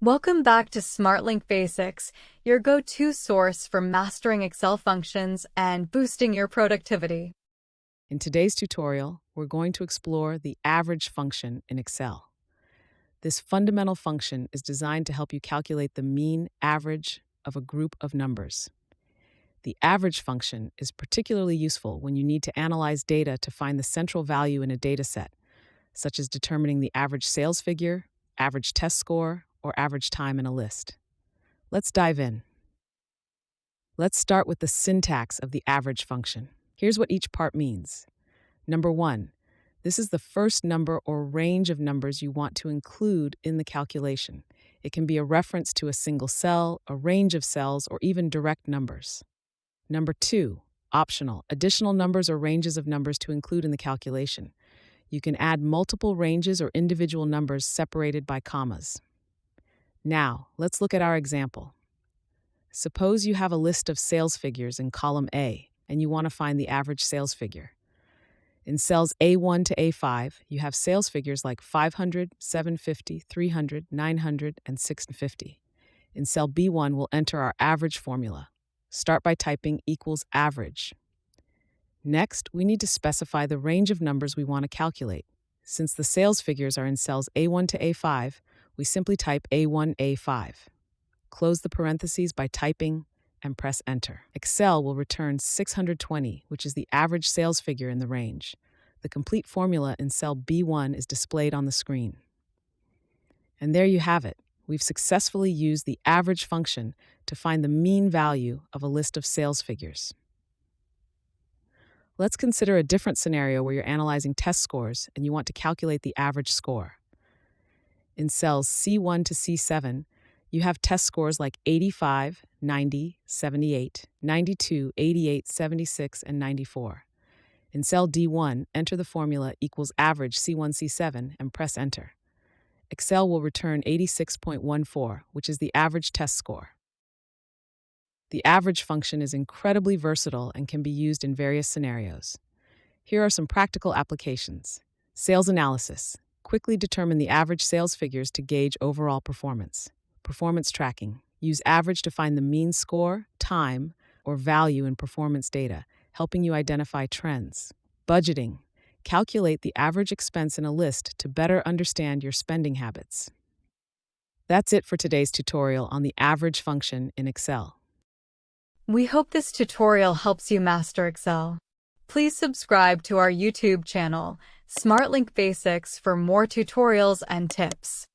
Welcome back to SmartLink Basics, your go-to source for mastering Excel functions and boosting your productivity. In today's tutorial, we're going to explore the average function in Excel. This fundamental function is designed to help you calculate the mean average of a group of numbers. The average function is particularly useful when you need to analyze data to find the central value in a dataset, such as determining the average sales figure, average test score, or average time in a list. Let's dive in. Let's start with the syntax of the average function. Here's what each part means. Number 1, this is the first number or range of numbers you want to include in the calculation. It can be a reference to a single cell, a range of cells, or even direct numbers. Number 2, optional, additional numbers or ranges of numbers to include in the calculation. You can add multiple ranges or individual numbers separated by commas. Now, let's look at our example. Suppose you have a list of sales figures in column A, and you want to find the average sales figure. In cells A1 to A5, you have sales figures like 500, 750, 300, 900, and 650. In cell B1, we'll enter our average formula. Start by typing equals average. Next, we need to specify the range of numbers we want to calculate. Since the sales figures are in cells A1 to A5, we simply type A1, A5. Close the parentheses by typing and press Enter. Excel will return 620, which is the average sales figure in the range. The complete formula in cell B1 is displayed on the screen. And there you have it. We've successfully used the average function to find the mean value of a list of sales figures. Let's consider a different scenario where you're analyzing test scores and you want to calculate the average score. In cells C1 to C7, you have test scores like 85, 90, 78, 92, 88, 76, and 94. In cell D1, enter the formula equals average C1, C7 and press Enter. Excel will return 86.14, which is the average test score. The average function is incredibly versatile and can be used in various scenarios. Here are some practical applications. Sales analysis. Quickly determine the average sales figures to gauge overall performance. Performance tracking. Use average to find the mean score, time, or value in performance data, helping you identify trends. Budgeting. Calculate the average expense in a list to better understand your spending habits. That's it for today's tutorial on the average function in Excel. We hope this tutorial helps you master Excel. Please subscribe to our YouTube channel, SmartLink Basics, for more tutorials and tips.